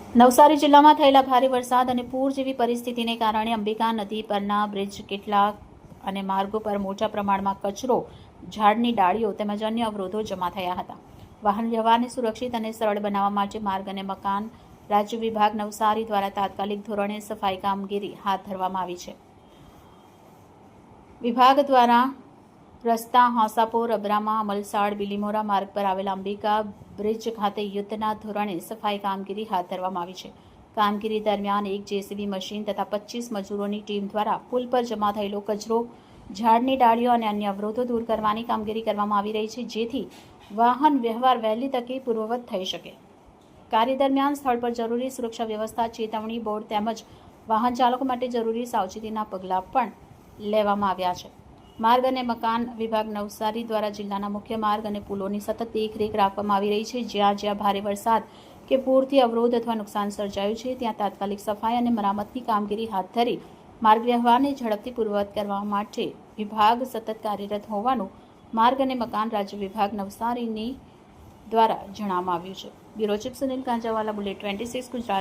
નવસારી જિલ્લામાં થયેલા ભારે વરસાદ અને પૂર જેવી પરિસ્થિતિને કારણે અંબિકા નદી પરના બ્રિજ કેટલાક અને માર્ગો પર મોટા પ્રમાણમાં કચરો, ઝાડની ડાળીઓ તેમજ અન્ય અવરોધો જમા થયા હતા. વાહન વ્યવહારને સુરક્ષિત અને સરળ બનાવવા માટે માર્ગ અને મકાન રાજ્ય વિભાગ નવસારી દ્વારા તાત્કાલિક ધોરણે સફાઈ કામગીરી હાથ ધરવામાં આવી છે. વિભાગ દ્વારા રસ્તા હાંસાપોર, અબ્રામા, અમલસાડ, બિલીમોરા માર્ગ પર આવેલા અંબિકા બ્રિજ ખાતે યુદ્ધના ધોરણે સફાઈ કામગીરી હાથ ધરવામાં આવી છે. કામગીરી દરમિયાન એક જેસીબી મશીન તથા 25 મજૂરોની ટીમ દ્વારા પુલ પર જમા થયેલો કચરો, ઝાડની ડાળીઓ અને અન્ય અવરોધો દૂર કરવાની કામગીરી કરવામાં આવી રહી છે, જેથી વાહન વ્યવહાર વહેલી તકે પૂર્વવત થઈ શકે. કાર્ય દરમિયાન સ્થળ પર જરૂરી સુરક્ષા વ્યવસ્થા, ચેતવણી બોર્ડ તેમજ વાહન ચાલકો માટે જરૂરી સાવચેતીના પગલાં પણ લેવામાં આવ્યા છે. માર્ગ અને મકાન વિભાગ નવસારી દ્વારા જિલ્લાના મુખ્ય માર્ગ અને પુલોની સતત દેખરેખ રાખવામાં આવી રહી છે. જ્યાં ભારે વરસાદ કે પૂરથી અવરોધ અથવા નુકસાન સર્જાયું છે, ત્યાં તાત્કાલિક સફાઈ અને મરામતની કામગીરી હાથ ધરી માર્ગ વ્યવહારને ઝડપથી પૂર્વવત કરવા માટે વિભાગ સતત કાર્યરત હોવાનું માર્ગ અને મકાન રાજ્ય વિભાગ નવસારીની દ્વારા જણાવવામાં આવ્યું છે. Bureau chief Sunil Kanjawala, bullet 26 Gujarat.